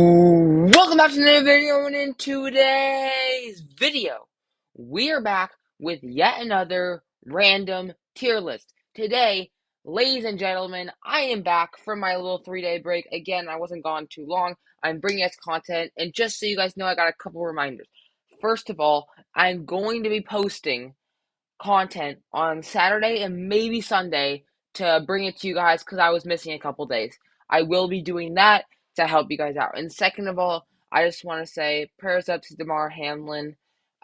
Welcome back to another video, and in today's video, we are back with yet another random tier list. Today, ladies and gentlemen, I am back from my little 3-day break. Again, I wasn't gone too long. I'm bringing us content, and just so you guys know, I got a couple reminders. First of all, I'm going to be posting content on Saturday and maybe Sunday to bring it to you guys because I was missing a couple days. I will be doing that to help you guys out. And second of all, I just want to say prayers up to Damar Hamlin.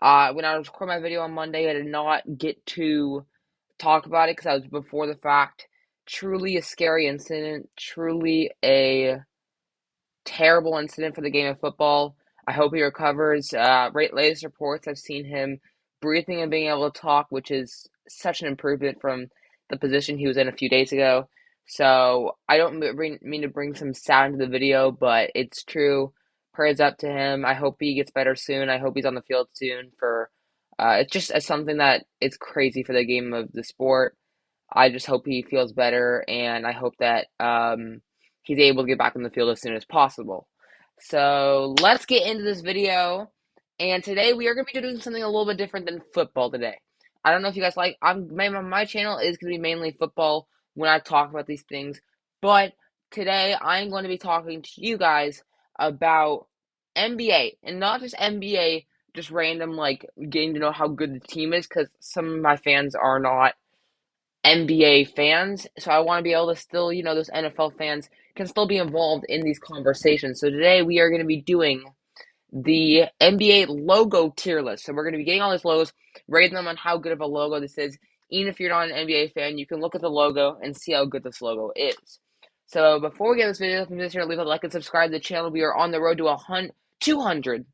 When I was recording my video on Monday, I did not get to talk about it because I was before the fact. Truly a scary incident. Truly a terrible incident for the game of football. I hope he recovers. Latest reports, I've seen him breathing and being able to talk, which is such an improvement from the position he was in a few days ago. So I don't mean to bring some sound to the video, but it's true. Prayers up to him. I hope he gets better soon. I hope he's on the field soon. It's just something that it's crazy for the game of the sport. I just hope he feels better, and I hope that he's able to get back in the field as soon as possible. So let's get into this video. And today we are going to be doing something a little bit different than football today. I don't know if you guys like. My channel is going to be mainly football when I talk about these things, but today I'm going to be talking to you guys about NBA, and not just NBA, just random like getting to know how good the team is, because some of my fans are not NBA fans, so I want to be able to still, those NFL fans can still be involved in these conversations. So today we are going to be doing the NBA logo tier list. So we're going to be getting all these logos, rating them on how good of a logo this is. Even if you're not an NBA fan, you can look at the logo and see how good this logo is. So before we get this video, please sure to leave a like and subscribe to the channel. We are on the road to 200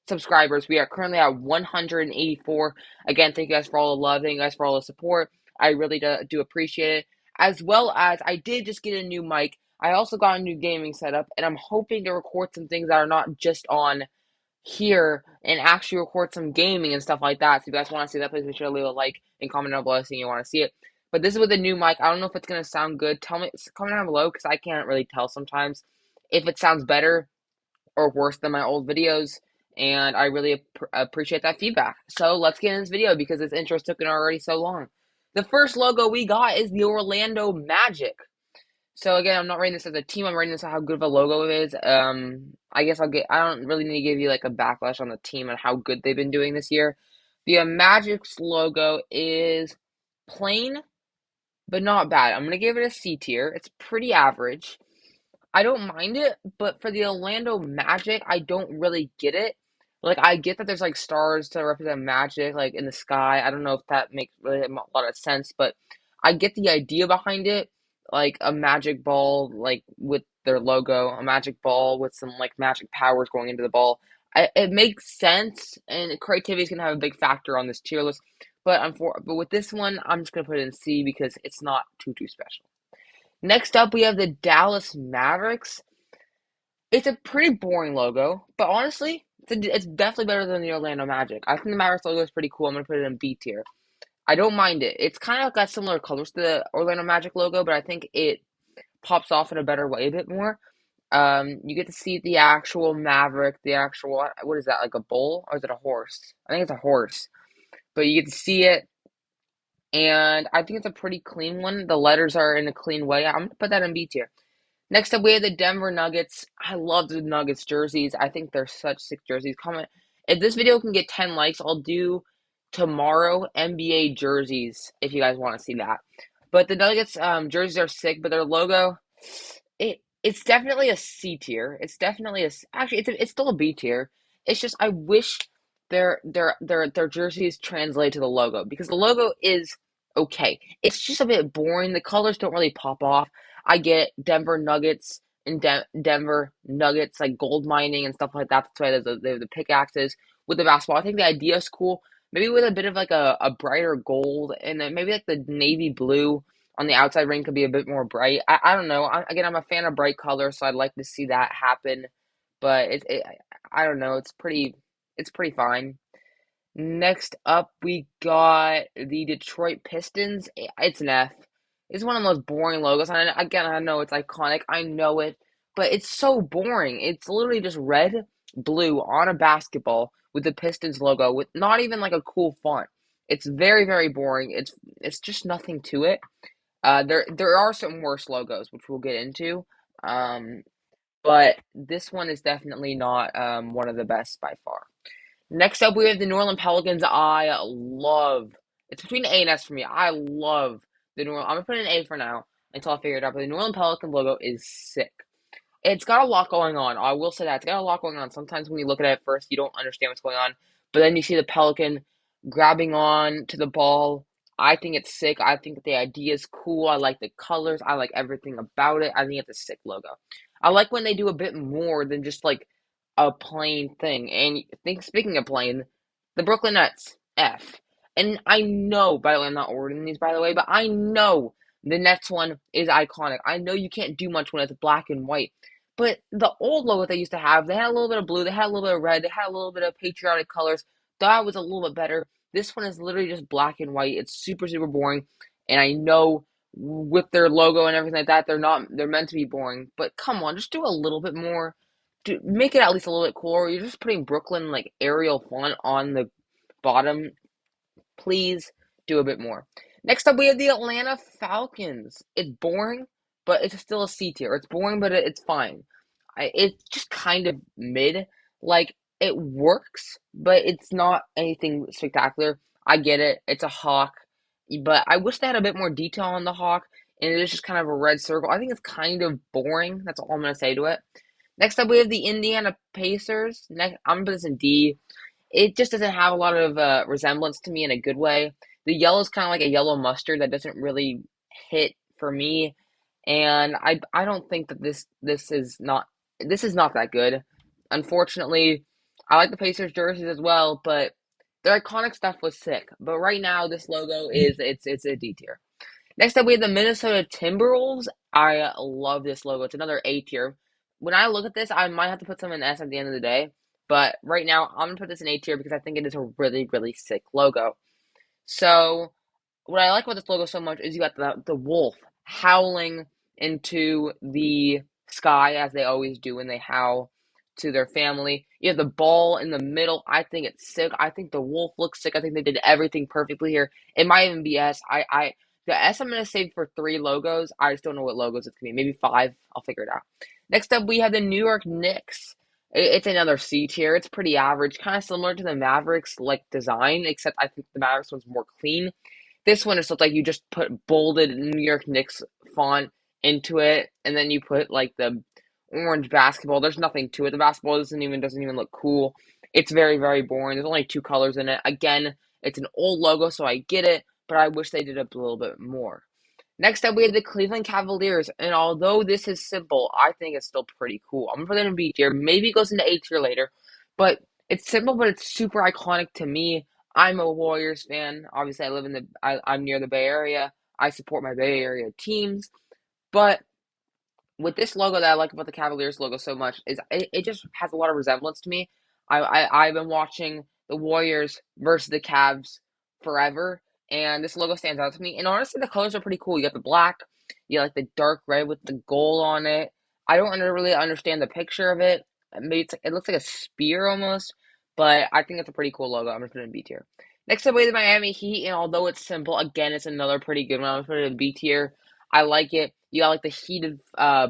subscribers. We are currently at 184. Again, thank you guys for all the love. Thank you guys for all the support. I really do appreciate it. As well as I did just get a new mic. I also got a new gaming setup, and I'm hoping to record some things that are not just on here and actually record some gaming and stuff like that. So if you guys want to see that, please make sure to leave a like and comment down below saying you want to see it. But this is with a new mic. I don't know if it's going to sound good. Tell me, comment down below, because I can't really tell sometimes if it sounds better or worse than my old videos. And I really appreciate that feedback. So let's get in this video because this intro's taken already so long. The first logo we got is the Orlando Magic. So again, I'm not rating this as a team. I'm rating this on how good of a logo it is. I guess I don't really need to give you like a backlash on the team and how good they've been doing this year. The Magic's logo is plain, but not bad. I'm gonna give it a C tier. It's pretty average. I don't mind it, but for the Orlando Magic, I don't really get it. Like, I get that there's like stars to represent magic, like in the sky. I don't know if that makes really a lot of sense, but I get the idea behind it. Like a magic ball, like with their logo, a magic ball with some like magic powers going into the ball. It makes sense, and creativity is gonna have a big factor on this tier list. But with this one, I'm just gonna put it in C because it's not too special. Next up, we have the Dallas Mavericks. It's a pretty boring logo, but honestly, it's definitely better than the Orlando Magic. I think the Mavericks logo is pretty cool. I'm gonna put it in B tier. I don't mind it. It's kind of got similar colors to the Orlando Magic logo, but I think it pops off in a better way a bit more. You get to see the actual Maverick, the actual, what is that, like a bull or is it a horse? I think it's a horse, but you get to see it, and I think it's a pretty clean one. The letters are in a clean way. I'm gonna put that in B tier. Next up, we have the Denver Nuggets. I love the Nuggets jerseys. I think they're such sick jerseys. Comment if this video can get 10 likes, I'll do tomorrow NBA jerseys if you guys want to see that. But the Nuggets jerseys are sick, but their logo, it's definitely a C tier. It's definitely actually it's still a B tier. It's just I wish their jerseys translate to the logo, because the logo is okay. It's just a bit boring. The colors don't really pop off. I get Denver Nuggets and Denver Nuggets, like gold mining and stuff like that. That's why there's the pickaxes with the basketball. I think the idea is cool. Maybe with a bit of like a brighter gold, and then maybe like the navy blue on the outside ring could be a bit more bright. I don't know. Again, I'm a fan of bright colors, so I'd like to see that happen. But I don't know. It's pretty fine. Next up, we got the Detroit Pistons. It's an F. It's one of the most boring logos. And again, I know it's iconic. I know it. but it's so boring. It's literally just red, blue on a basketball with the Pistons logo with not even like a cool font. It's very, very boring. It's just nothing to it. There are some worse logos, which we'll get into. Um, but this one is definitely not one of the best by far. Next up, we have the New Orleans Pelicans. I love it's between A and S for me. I love the New Orleans. I'm gonna put an A for now until I figure it out. But the New Orleans Pelican logo is sick. It's got a lot going on. I will say that it's got a lot going on. Sometimes when you look at it at first, you don't understand what's going on, but then you see the Pelican grabbing on to the ball. I think it's sick. I think that the idea is cool. I like the colors. I like everything about it. I think it's a sick logo. I like when they do a bit more than just like a plain thing. And think speaking of plain, the Brooklyn Nets F. And I know, by the way, I'm not ordering these, by the way, but I know the Nets one is iconic. I know you can't do much when it's black and white. But the old logo they used to have, they had a little bit of blue, they had a little bit of red, they had a little bit of patriotic colors. That was a little bit better. This one is literally just black and white. It's super, super boring. And I know with their logo and everything like that, they're meant to be boring. But come on, just do a little bit more. Make it at least a little bit cooler. You're just putting Brooklyn like Arial font on the bottom. Please do a bit more. Next up, we have the Atlanta Falcons. It's boring, but it's still a C tier. It's boring, but it's fine. It's just kind of mid. Like, it works, but it's not anything spectacular. I get it. It's a hawk, but I wish they had a bit more detail on the hawk, and it is just kind of a red circle. I think it's kind of boring. That's all I'm going to say to it. Next up, we have the Indiana Pacers. I'm going to put this in D. It just doesn't have a lot of resemblance to me in a good way. The yellow is kind of like a yellow mustard that doesn't really hit for me, and I don't think that this is not that good. Unfortunately, I like the Pacers jerseys as well, but their iconic stuff was sick. But right now, this logo it's a D tier. Next up, we have the Minnesota Timberwolves. I love this logo. It's another A tier. When I look at this, I might have to put some in S at the end of the day. But right now, I'm gonna put this in A tier because I think it is a really, really sick logo. So what I like about this logo so much is you got the wolf howling into the sky as they always do when they howl to their family. You have the ball in the middle. I think it's sick. I think the wolf looks sick. I think they did everything perfectly here. It might even be S. The S I'm gonna save for 3 logos. I just don't know what logos it's gonna be. Maybe 5. I'll figure it out. Next up, we have the New York Knicks. It's another C tier. It's pretty average, kind of similar to the Mavericks like design, except I think the Mavericks one's more clean. This one just looked like you just put bolded New York Knicks font into it, and then you put like the orange basketball. There's nothing to it. The basketball doesn't even look cool. It's very, very boring. There's only 2 colors in it. Again, it's an old logo, so I get it, but I wish they did a little bit more. Next up, we have the Cleveland Cavaliers, and although this is simple, I think it's still pretty cool. I'm gonna put it in B tier. Maybe it goes into A tier later, but it's simple, but it's super iconic to me. I'm a Warriors fan. Obviously, I'm near the Bay Area. I support my Bay Area teams, but with this logo that I like about the Cavaliers logo so much is it just has a lot of resemblance to me. I've been watching the Warriors versus the Cavs forever, and this logo stands out to me. And honestly, the colors are pretty cool. You got the black, you like the dark red with the gold on it. I don't really understand the picture of it. Maybe it looks like a spear almost, but I think it's a pretty cool logo. I'm gonna put it in B tier. Next up, we have the Miami Heat, and although it's simple, again, it's another pretty good one. I'm gonna put it in B tier. I like it. You got like the heated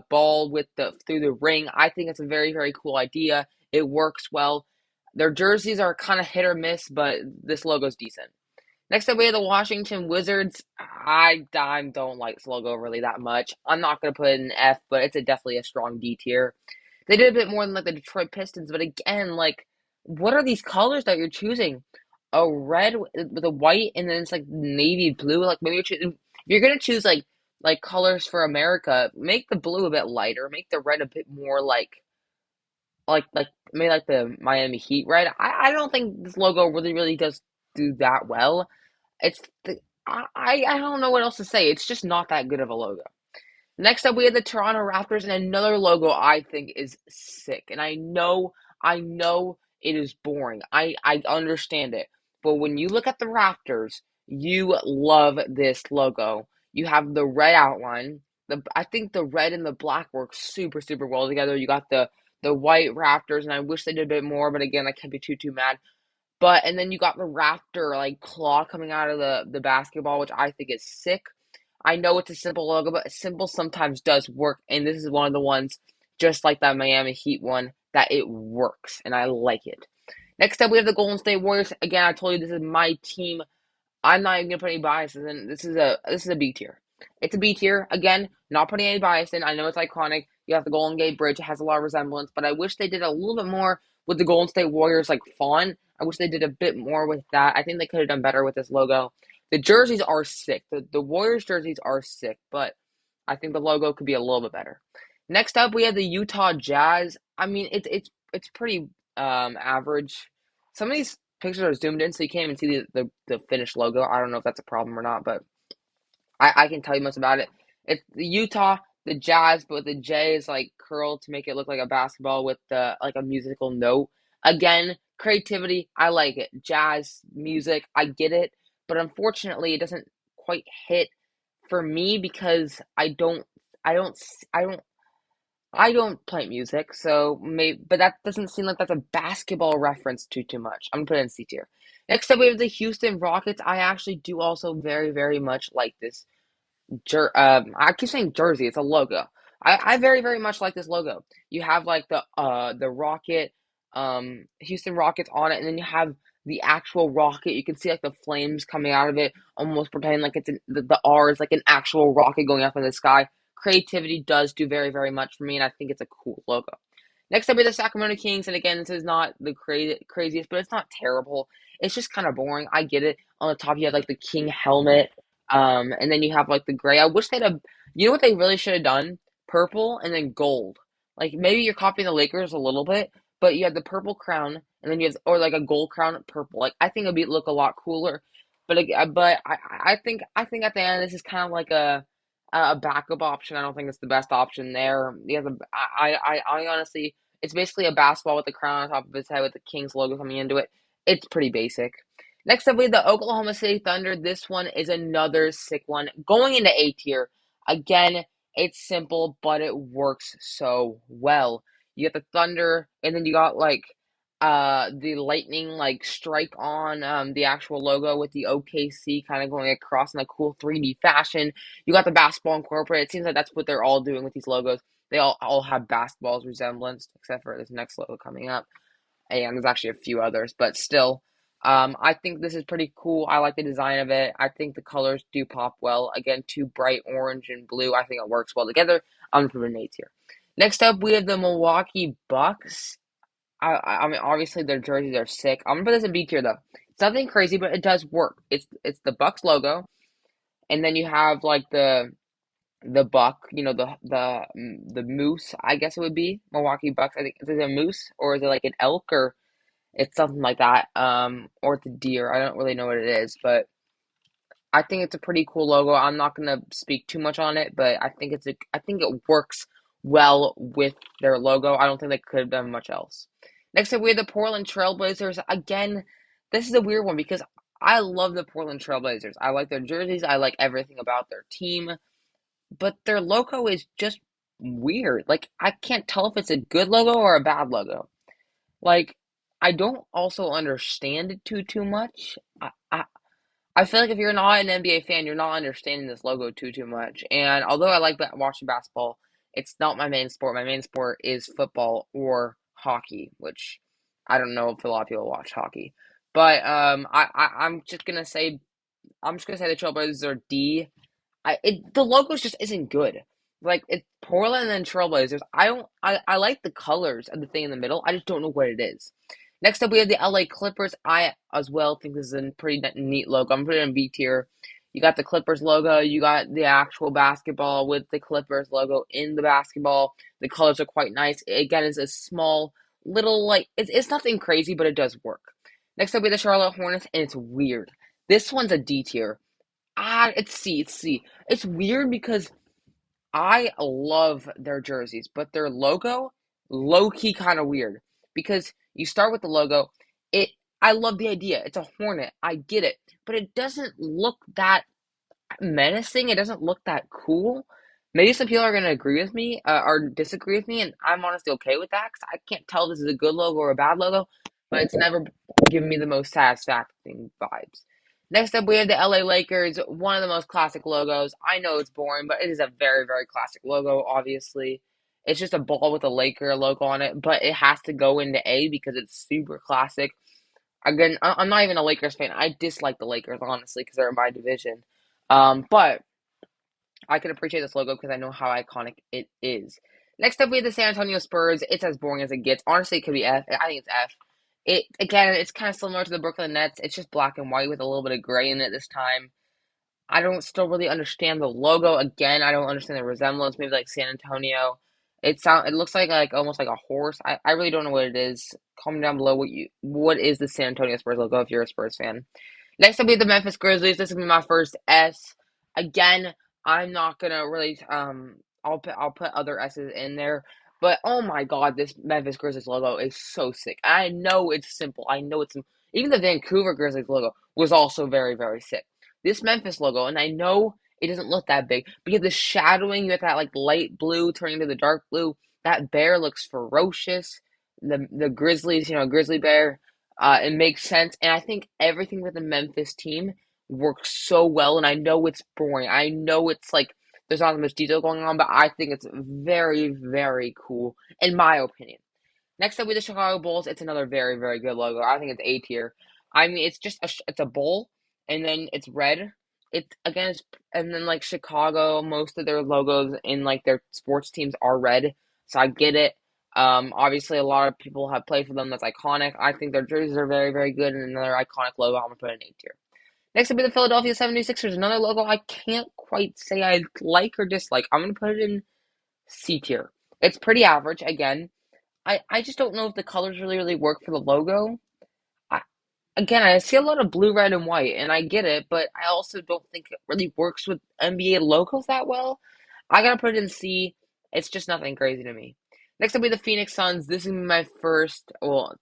ball with the through the ring. I think it's a very, very cool idea. It works well. Their jerseys are kind of hit or miss, but this logo's decent. Next up, we have the Washington Wizards. I don't like this logo really that much. I'm not gonna put it in F, but it's definitely a strong D tier. They did a bit more than like the Detroit Pistons, but again, like, what are these colors that you're choosing? A red with a white, and then it's like navy blue. Like maybe if you're gonna choose like colors for America, make the blue a bit lighter, make the red a bit more like maybe like the Miami Heat red. I don't think this logo really does do that well. It's the, I don't know what else to say. It's just not that good of a logo. Next up, we have the Toronto Raptors, and another logo I think is sick. And I know it is boring. I understand it. But when you look at the Raptors, you love this logo. You have the red outline. I think the red and the black work super super well together. You got the white Raptors, and I wish they did a bit more, but again, I can't be too mad. But and then you got the Raptor like claw coming out of the basketball, which I think is sick. I know it's a simple logo, but simple sometimes does work, and this is one of the ones, just like that Miami Heat one, that it works, and I like it. Next up, we have the Golden State Warriors. Again, I told you this is my team. I'm not even gonna put any biases in. This is a B tier. It's a B tier. Again, not putting any bias in. I know it's iconic. You have the Golden Gate Bridge. It has a lot of resemblance, but I wish they did a little bit more with the Golden State Warriors like font. I wish they did a bit more with that. I think they could have done better with this logo. The jerseys are sick. The Warriors jerseys are sick, but I think the logo could be a little bit better. Next up, we have the Utah Jazz. I mean, it's pretty average. Some of these pictures are zoomed in, so you can't even see the finished logo. I don't know if that's a problem or not, but I can tell you most about it. It's the Utah, the Jazz, but the J is like curled to make it look like a basketball with the like a musical note. Again, creativity, I like it. Jazz music, I get it, but unfortunately, it doesn't quite hit for me because I don't, I don't I don't play music, so maybe, but that doesn't seem like that's a basketball reference too much. I'm gonna put it in C tier. Next up, we have the Houston Rockets. I actually do also very much like this I keep saying jersey. It's a logo. I very much like this logo. You have like the rocket, Houston Rockets on it, and then you have the actual rocket. You can see like the flames coming out of it, almost pretending like the R is like an actual rocket going up in the sky. Creativity does do very much for me, and I think it's a cool logo. Next up are the Sacramento Kings, and again, this is not the craziest, but it's not terrible. It's just kind of boring. I get it. On the top, you have like the king helmet, and then you have like the gray. I wish they'd have. You know what they really should have done? Purple and then gold. Like maybe you're copying the Lakers a little bit, but you have the purple crown, and then you have or like a gold crown purple. Like I think it'd be look a lot cooler. But I think at the end this is kind of like a backup option. I don't think it's the best option there. I honestly, it's basically a basketball with the crown on top of its head with the Kings logo coming into it. It's pretty basic. Next up, we have the Oklahoma City Thunder. This one is another sick one. Going into A tier. Again, it's simple, but it works so well. You got the Thunder, and then you got like the lightning like strike on the actual logo with the OKC kind of going across in a cool 3D fashion. You got the basketball incorporated. It seems like that's what they're all doing with these logos. They all have basketball's resemblance, except for this next logo coming up. And there's actually a few others, but still, I think this is pretty cool. I like the design of it. I think the colors do pop well. Again, two bright orange and blue. I think it works well together. I'm gonna put an 8 here. Next up, we have the Milwaukee Bucks. I mean, obviously their jerseys are sick. I'm gonna put this in B tier though. It's nothing crazy, but it does work. It's the Bucks logo, and then you have like the buck, the moose. I guess it would be Milwaukee Bucks. I think is it a moose or is it like an elk or it's something like that. Or it's a deer. I don't really know what it is, but I think it's a pretty cool logo. I'm not gonna speak too much on it, but I think it works well with their logo. I don't think they could have done much else. Next up, we have the Portland Trailblazers. Again, this is a weird one because I love the Portland Trailblazers. I like their jerseys. I like everything about their team, but their logo is just weird. Like I can't tell if it's a good logo or a bad logo. Like I don't also understand it too much. I feel like if you're not an NBA fan, you're not understanding this logo too much. And although I like watching basketball, it's not my main sport. My main sport is football or hockey, which I don't know if a lot of people watch hockey. But I'm just gonna say the Trailblazers are D. The logo just isn't good. Like it's Portland and Trailblazers. I like the colors of the thing in the middle. I just don't know what it is. Next up, we have the LA Clippers. I as well think this is a pretty neat logo. I'm putting it in B tier. You got the Clippers logo. You got the actual basketball with the Clippers logo in the basketball. The colors are quite nice. Again, it's a small little like it's nothing crazy, but it does work. Next up, we have the Charlotte Hornets, and it's weird. This one's a D tier. It's C. It's C. It's weird because I love their jerseys, but their logo, low key kind of weird. Because you start with the logo, it I love the idea. It's a hornet. I get it. But it doesn't look that menacing. It doesn't look that cool. Maybe some people are gonna agree with me, or disagree with me, and I'm honestly okay with that because I can't tell if this is a good logo or a bad logo, but it's never given me the most satisfying vibes. Next up, we have the LA Lakers, one of the most classic logos. I know it's boring, but it is a very, very classic logo, obviously. It's just a ball with a Laker logo on it, but it has to go into A because it's super classic. Again, I'm not even a Lakers fan. I dislike the Lakers, honestly, because they're in my division. But I can appreciate this logo because I know how iconic it is. Next up, we have the San Antonio Spurs. It's as boring as it gets. Honestly, it could be F. I think it's F. It again, it's kind of similar to the Brooklyn Nets. It's just black and white with a little bit of gray in it this time. I don't still really understand the logo. Again, I don't understand the resemblance. Maybe like San Antonio. It looks like almost like a horse. I really don't know what it is. Comment down below what is the San Antonio Spurs logo if you're a Spurs fan. Next up, we have the Memphis Grizzlies. This is gonna be my first S. Again, I'm not gonna really I'll put other S's in there. But oh my god, this Memphis Grizzlies logo is so sick. I know it's simple. I know it's even the Vancouver Grizzlies logo was also very, very sick. This Memphis logo, and I know it doesn't look that big, but you have the shadowing, you have that like light blue turning to the dark blue. That bear looks ferocious. The Grizzlies, grizzly bear. It makes sense, and I think everything with the Memphis team works so well. And I know it's boring. I know it's like there's not as much detail going on, but I think it's very, very cool, in my opinion. Next up, with the Chicago Bulls, it's another very, very good logo. I think it's A tier. I mean, it's just it's a bull, and then it's red. And then like Chicago, most of their logos in like their sports teams are red, so I get it. Obviously, a lot of people have played for them. That's iconic. I think their jerseys are very, very good, and another iconic logo. I'm gonna put in A tier. Next will be the Philadelphia 76ers, another logo I can't quite say I like or dislike. I'm gonna put it in C tier. It's pretty average. Again, I just don't know if the colors really, really work for the logo. I, Again, I see a lot of blue, red, and white, and I get it, but I also don't think it really works with NBA logos that well. I gotta put it in C. It's just nothing crazy to me. Next will be the Phoenix Suns. This is my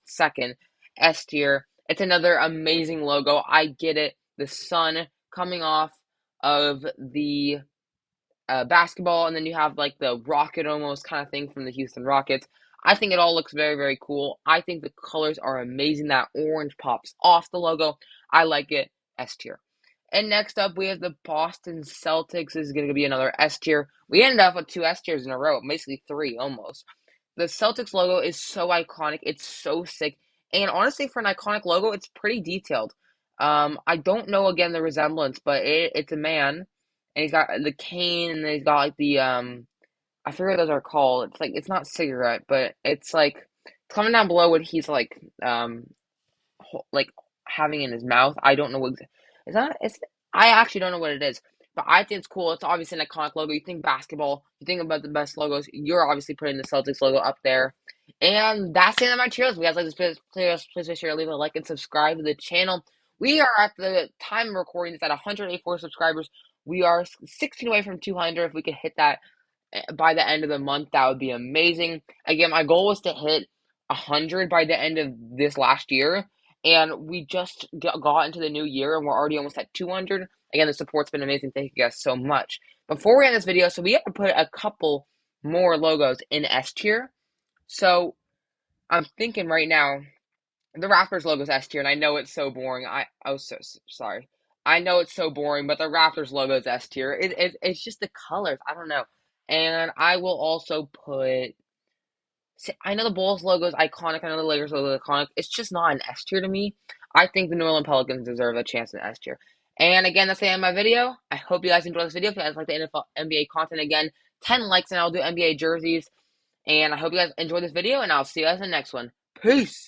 second S tier. It's another amazing logo. I get it. The sun coming off of the basketball, and then you have like the rocket almost kind of thing from the Houston Rockets. I think it all looks very, very cool. I think the colors are amazing. That orange pops off the logo. I like it. S tier. And next up, we have the Boston Celtics. This is going to be another S tier. We ended up with two S tiers in a row, basically three almost. The Celtics logo is so iconic. It's so sick. And honestly, for an iconic logo, it's pretty detailed. I don't know again the resemblance, but it's a man, and he's got the cane, and then he's got like the I forget what those are called. It's like it's not cigarette, but it's like comment down below what he's like having in his mouth. I don't know what it's not. It's I actually don't know what it is, but I think it's cool. It's obviously an iconic logo. You think basketball, you think about the best logos. You're obviously putting the Celtics logo up there, and that's the end of my tier list. If you guys like this video, please make sure to leave a like and subscribe to the channel. We are at the time of recording. It's at 184 subscribers. We are 16 away from 200. If we could hit that by the end of the month, that would be amazing. Again, my goal was to hit 100 by the end of this last year, and we just got into the new year, and we're already almost at 200. Again, the support's been amazing. Thank you guys so much. Before we end this video, so we have to put a couple more logos in S tier. So I'm thinking right now, the Raptors logo is S tier, and I know it's so boring. So sorry. I know it's so boring, but the Raptors logo is S tier. It's just the colors. I don't know. And I will also put. See, I know the Bulls logo is iconic. I know the Lakers logo is iconic. It's just not an S tier to me. I think the New Orleans Pelicans deserve a chance in S tier. And again, that's the end of my video. I hope you guys enjoyed this video. If you guys like the NFL, NBA content again, 10 likes and I'll do NBA jerseys. And I hope you guys enjoyed this video, and I'll see you guys in the next one. Peace!